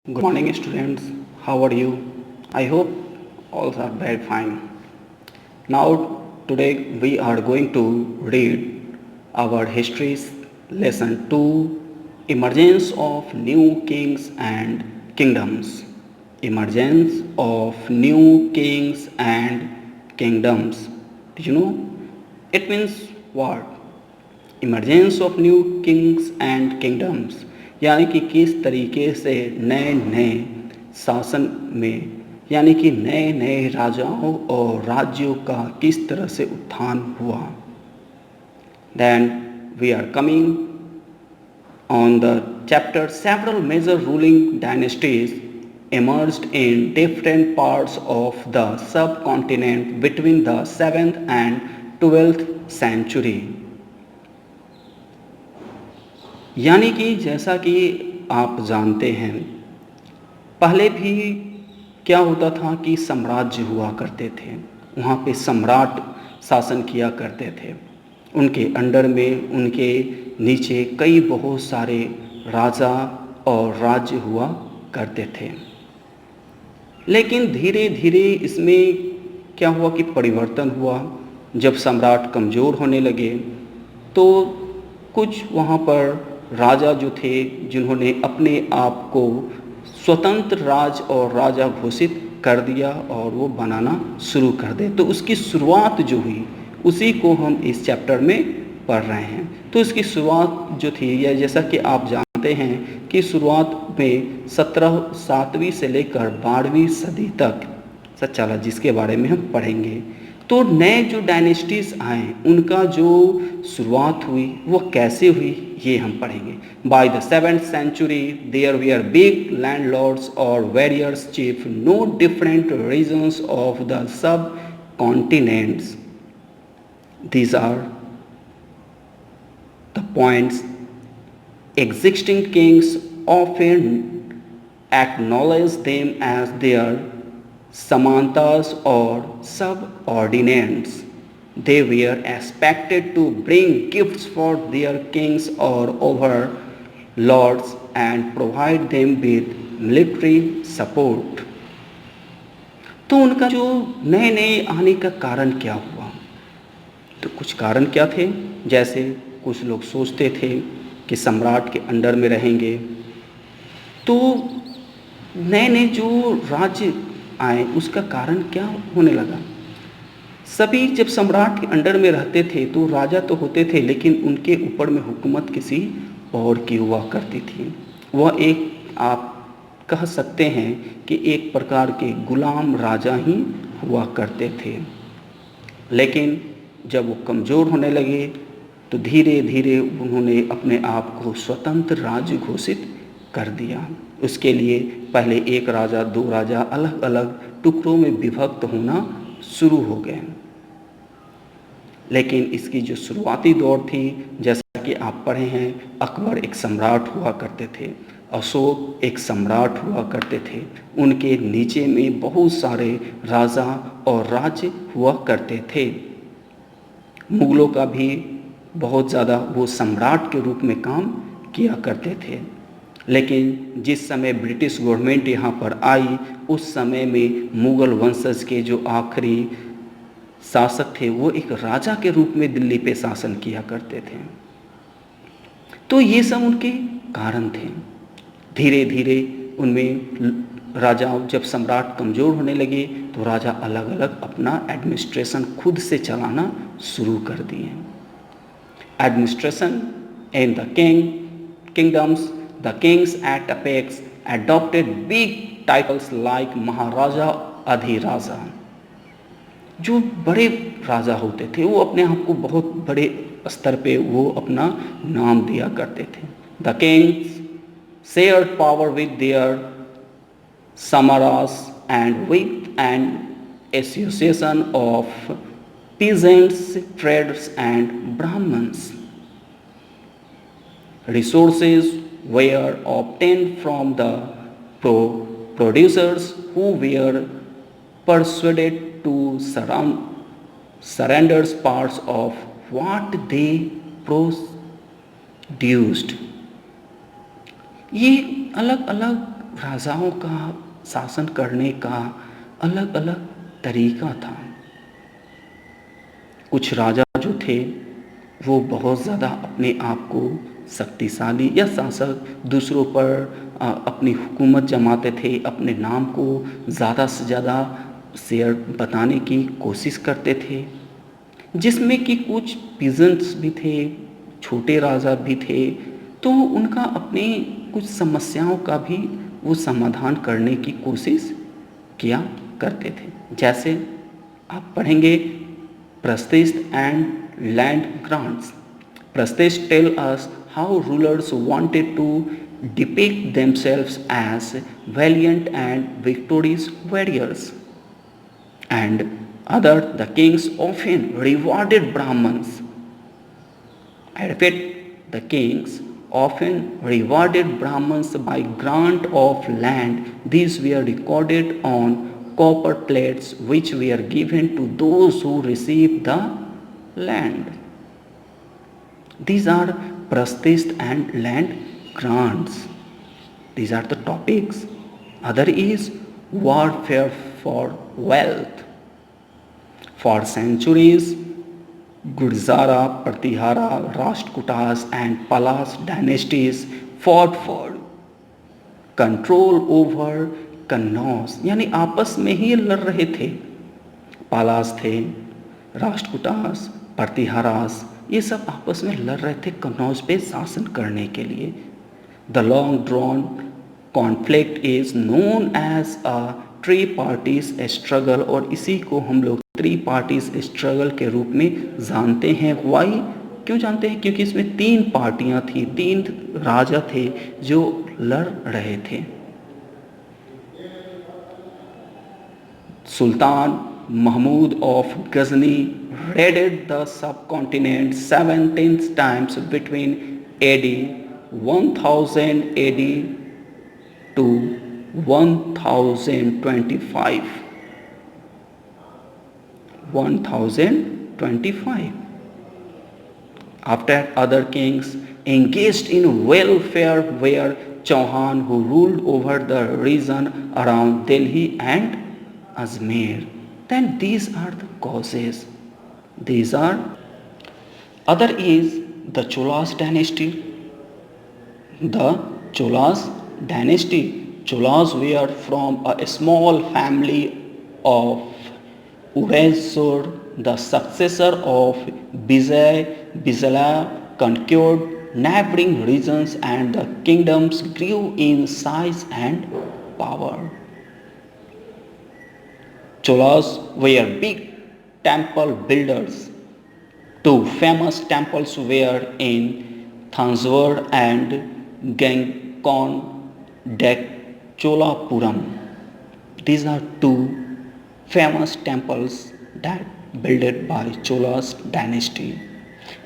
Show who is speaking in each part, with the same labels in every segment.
Speaker 1: Good morning, students. How are you? I hope all are very fine. Now, today we are going to read our history's lesson 2, Emergence of New Kings and Kingdoms. Emergence of New Kings and Kingdoms. Did you know? It means what? Emergence of new Kings and kingdoms, यानी कि किस तरीके से नए नए शासन में, यानी कि नए नए राजाओं और राज्यों का किस तरह से उत्थान हुआ. Then we are coming on the chapter. Several major ruling dynasties emerged in different parts of the subcontinent between the 7th and 12th century. यानी कि जैसा कि आप जानते हैं, पहले भी क्या होता था कि साम्राज्य हुआ करते थे. वहाँ पे सम्राट शासन किया करते थे. उनके अंडर में, उनके नीचे कई बहुत सारे राजा और राज्य हुआ करते थे. लेकिन धीरे धीरे इसमें क्या हुआ कि परिवर्तन हुआ. जब सम्राट कमज़ोर होने लगे तो कुछ वहाँ पर राजा जो थे जिन्होंने अपने आप को स्वतंत्र राज और राजा घोषित कर दिया और वो बनाना शुरू कर दे. तो उसकी शुरुआत जो हुई उसी को हम इस चैप्टर में पढ़ रहे हैं. तो इसकी शुरुआत जो थी, या जैसा कि आप जानते हैं कि शुरुआत में 7वीं से लेकर 12वीं सदी तक चला, जिसके बारे में हम पढ़ेंगे. तो नए जो डायनेस्टीज आए उनका जो शुरुआत हुई वो कैसे हुई ये हम पढ़ेंगे. By the 7th century there were big landlords और warriors chief no different regions of the subcontinents. These are the points. Existing kings often acknowledge them as their samantas or subordinates. They were expected to bring gifts for their kings or overlords and provide them with military support. तो उनका जो नए नए आने का कारण क्या हुआ, तो कुछ कारण क्या थे. जैसे कुछ लोग सोचते थे कि सम्राट के अंडर में रहेंगे, तो नए नए जो राज्य आए उसका कारण क्या होने लगा. सभी जब सम्राट के अंडर में रहते थे तो राजा तो होते थे, लेकिन उनके ऊपर में हुकूमत किसी और की हुआ करती थी. वह एक, आप कह सकते हैं कि एक प्रकार के गुलाम राजा ही हुआ करते थे. लेकिन जब वो कमज़ोर होने लगे तो धीरे धीरे उन्होंने अपने आप को स्वतंत्र राज्य घोषित कर दिया. उसके लिए पहले एक राजा, दो राजा अलग अलग टुकड़ों में विभक्त होना शुरू हो गए. लेकिन इसकी जो शुरुआती दौर थी, जैसा कि आप पढ़े हैं, अकबर एक सम्राट हुआ करते थे, अशोक एक सम्राट हुआ करते थे. उनके नीचे में बहुत सारे राजा और राज्य हुआ करते थे. मुगलों का भी बहुत ज़्यादा वो सम्राट के रूप में काम किया करते थे. लेकिन जिस समय ब्रिटिश गवर्नमेंट यहाँ पर आई उस समय में मुग़ल वंशज के जो आखिरी शासक थे वो एक राजा के रूप में दिल्ली पे शासन किया करते थे. तो ये सब उनके कारण थे. धीरे धीरे उनमें राजाओं, जब सम्राट कमज़ोर होने लगे तो राजा अलग अलग अपना एडमिनिस्ट्रेशन खुद से चलाना शुरू कर दिए. Administration in the kingdoms. The kings at apex adopted big titles like महाराजा, अधिराजा. जो बड़े राजा होते थे वो अपने आप को बहुत बड़े स्तर पे वो अपना नाम दिया करते थे. The kings shared power with their samaras and with an association of peasants, traders and brahmins. Resources were obtained from the producers who were persuaded to surrender parts of what they produced. ये अलग अलग राजाओं का शासन करने का अलग अलग तरीका था। कुछ राजा जो थे वो बहुत ज़्यादा अपने आप को शक्तिशाली या शासक दूसरों पर अपनी हुकूमत जमाते थे, अपने नाम को ज़्यादा से ज़्यादा शेयर बताने की कोशिश करते थे, जिसमें कि कुछ पीजेंट्स भी थे, छोटे राजा भी थे, तो उनका अपनी कुछ समस्याओं का भी वो समाधान करने की कोशिश किया करते थे। जैसे आप पढ़ेंगे prestige and land grants. Prestige tell us how rulers wanted to depict themselves as valiant and victorious warriors. And other, the kings often rewarded Brahmins. I repeat, the kings often rewarded Brahmins by grant of land. These were recorded on copper plates which were given to those who received the land. These are prestige and land grants. These are the topics. Other is warfare for wealth. For centuries, Gurjara, Pratihara, Rashtrakutas and Palas dynasties fought for control over Kannauj, यानी आपस में ही लड़ रहे थे। पालास थे, राष्ट्रकूटास, प्रतिहारास, ये सब आपस में लड़ रहे थे कन्नौज पे शासन करने के लिए। The long drawn conflict is known as a tri parties struggle, और इसी को हम लोग ट्री पार्टीज स्ट्रगल के रूप में जानते हैं। वाई, क्यों जानते हैं? क्योंकि इसमें 3 पार्टियां थी, 3 राजा थे जो लड़ रहे थे। Sultan Mahmud of Ghazni raided the subcontinent 17 times between AD 1000 AD to 1025. 1025. After other kings engaged in welfare were Chauhan, who ruled over the region around Delhi and Ajmer. Then these are the causes. These are, other is the Cholas dynasty. The Cholas dynasty. Cholas were from a small family of Urezur. The successor of Vijaya conquered neighboring regions and the kingdoms grew in size and power. Cholas were big temple builders. 2 famous temples were in Thanjavur and Gangkondachollapuram. These are 2 famous temples that built by Cholas dynasty.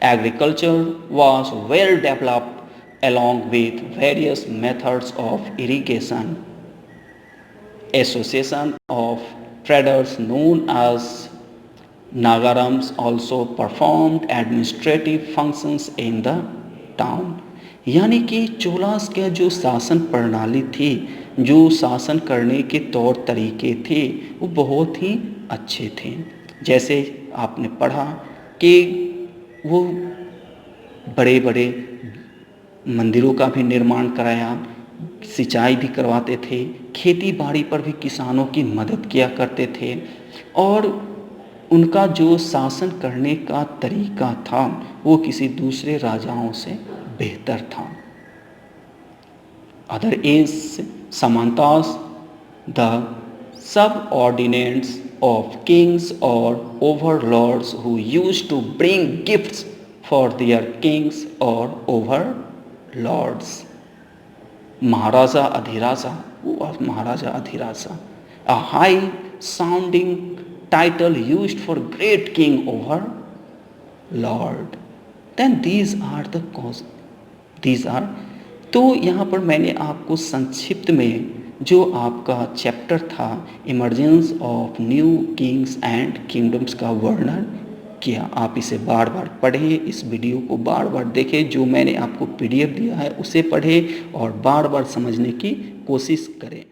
Speaker 1: Agriculture was well developed along with various methods of irrigation. Association of traders known as Nagarams also performed administrative functions in the town. यानी कि चोलास के जो शासन प्रणाली थी, जो शासन करने के तौर तरीके थे, वो बहुत ही अच्छे थे। जैसे आपने पढ़ा कि वो बड़े बड़े मंदिरों का भी निर्माण कराया, सिंचाई भी करवाते थे, खेती बाड़ी पर भी किसानों की मदद किया करते थे, और उनका जो शासन करने का तरीका था वो किसी दूसरे राजाओं से बेहतर था। अदर इज समानतास, the subordinates of kings or overlords who used to bring gifts for their kings or overlords. Maharaja Adhiraja, who was Maharaja Adhiraja? A high sounding title used for great king over lord. Then these are the cause. These are, तो यहाँ पर मैंने आपको संक्षिप्त में जो आपका chapter था emergence of new Kings and kingdoms का वर्णन किया। आप इसे बार बार पढ़ें, इस वीडियो को बार बार देखें, जो मैंने आपको PDF दिया है उसे पढ़ें और बार बार समझने की कोशिश करें।